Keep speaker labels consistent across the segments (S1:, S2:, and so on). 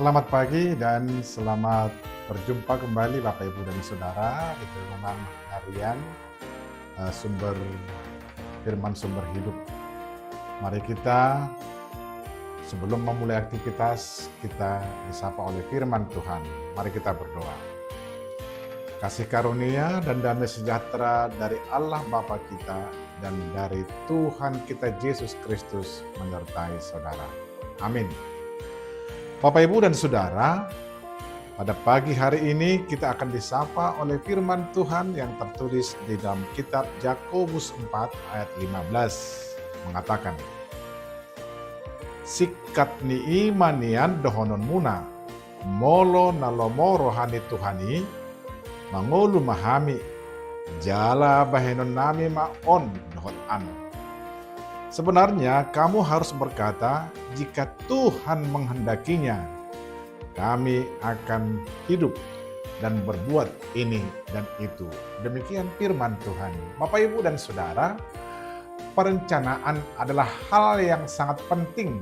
S1: Selamat pagi dan selamat berjumpa kembali Bapak Ibu dan Saudara di renungan harian sumber firman sumber hidup. Mari kita sebelum memulai aktivitas kita disapa oleh firman Tuhan. Mari kita berdoa. Kasih karunia dan damai sejahtera dari Allah Bapa kita dan dari Tuhan kita Yesus Kristus menyertai saudara. Amin. Bapak, Ibu, dan Saudara, pada pagi hari ini kita akan disapa oleh firman Tuhan yang tertulis di dalam kitab Yakobus 4 ayat 15 mengatakan, "Sikat ni imanian dohonon muna, molo nalomo rohani Tuhani, mangolu mahami, jala bahenon nami maon dohon an." Sebenarnya kamu harus berkata, jika Tuhan menghendakinya, kami akan hidup dan berbuat ini dan itu. Demikian firman Tuhan. Bapak, Ibu, dan Saudara, perencanaan adalah hal yang sangat penting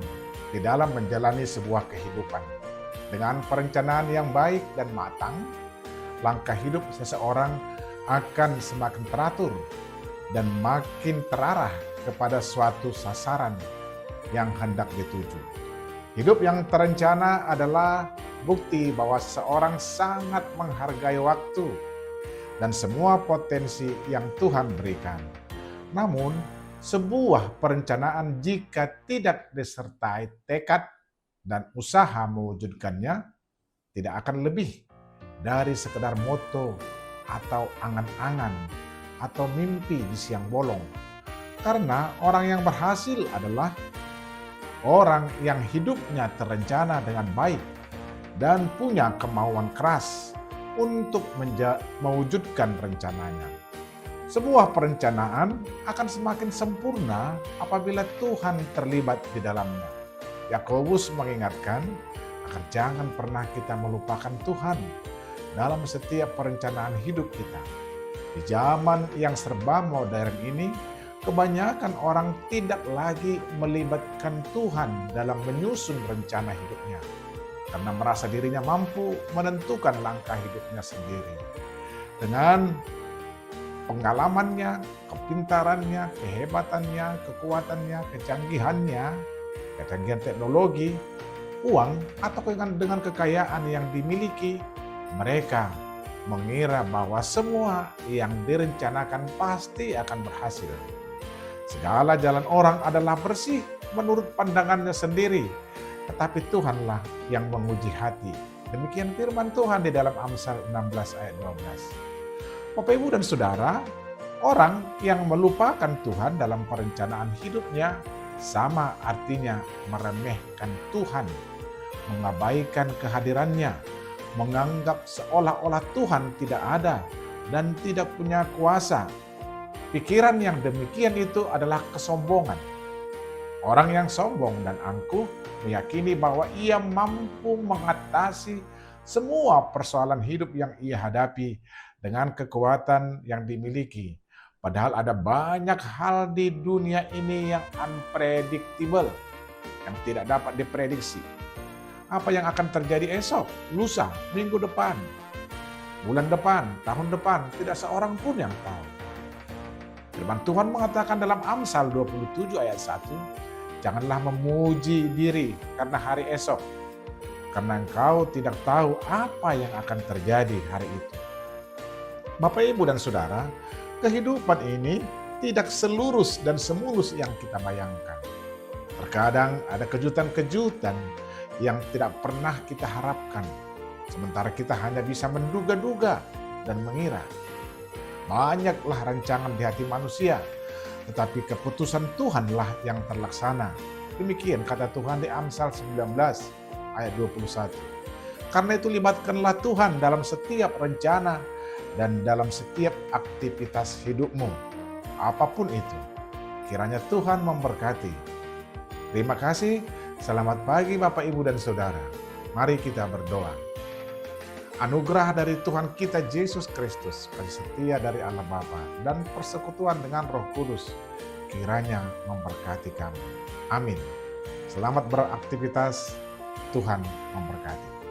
S1: di dalam menjalani sebuah kehidupan. Dengan perencanaan yang baik dan matang, langkah hidup seseorang akan semakin teratur dan makin terarah kepada suatu sasaran yang hendak dituju. Hidup yang terencana adalah bukti bahwa seseorang sangat menghargai waktu dan semua potensi yang Tuhan berikan. Namun, sebuah perencanaan jika tidak disertai tekad dan usaha mewujudkannya, tidak akan lebih dari sekedar moto atau angan-angan atau mimpi di siang bolong. Karena orang yang berhasil adalah orang yang hidupnya terencana dengan baik dan punya kemauan keras untuk mewujudkan rencananya. Sebuah perencanaan akan semakin sempurna apabila Tuhan terlibat di dalamnya. Yakobus mengingatkan agar jangan pernah kita melupakan Tuhan dalam setiap perencanaan hidup kita. Di zaman yang serba modern ini, kebanyakan orang tidak lagi melibatkan Tuhan dalam menyusun rencana hidupnya karena merasa dirinya mampu menentukan langkah hidupnya sendiri. Dengan pengalamannya, kepintarannya, kehebatannya, kekuatannya, kecanggihan teknologi, uang, atau dengan kekayaan yang dimiliki, mereka mengira bahwa semua yang direncanakan pasti akan berhasil. Segala jalan orang adalah bersih menurut pandangannya sendiri, tetapi Tuhanlah yang menguji hati. Demikian firman Tuhan di dalam Amsal 16 ayat 12. Bapak, Ibu, dan Saudara, orang yang melupakan Tuhan dalam perencanaan hidupnya sama artinya meremehkan Tuhan, mengabaikan kehadirannya, menganggap seolah-olah Tuhan tidak ada dan tidak punya kuasa. Pikiran yang demikian itu adalah kesombongan. Orang yang sombong dan angkuh meyakini bahwa ia mampu mengatasi semua persoalan hidup yang ia hadapi dengan kekuatan yang dimiliki. Padahal ada banyak hal di dunia ini yang unpredictable, yang tidak dapat diprediksi. Apa yang akan terjadi esok, lusa, minggu depan, bulan depan, tahun depan, tidak seorang pun yang tahu. Firman Tuhan mengatakan dalam Amsal 27 ayat 1, "Janganlah memuji diri karena hari esok, karena engkau tidak tahu apa yang akan terjadi hari itu." Bapak, Ibu, dan Saudara, kehidupan ini tidak selurus dan semulus yang kita bayangkan. Terkadang ada kejutan-kejutan yang tidak pernah kita harapkan, sementara kita hanya bisa menduga-duga dan mengira. Banyaklah rancangan di hati manusia, tetapi keputusan Tuhanlah yang terlaksana. Demikian kata Tuhan di Amsal 19 ayat 21. Karena itu libatkanlah Tuhan dalam setiap rencana dan dalam setiap aktivitas hidupmu, apapun itu. Kiranya Tuhan memberkati. Terima kasih. Selamat pagi Bapak, Ibu, dan Saudara. Mari kita berdoa. Anugerah dari Tuhan kita Yesus Kristus, kasih setia dari Allah Bapa, dan persekutuan dengan Roh Kudus kiranya memberkati kamu. Amin. Selamat beraktivitas. Tuhan memberkati.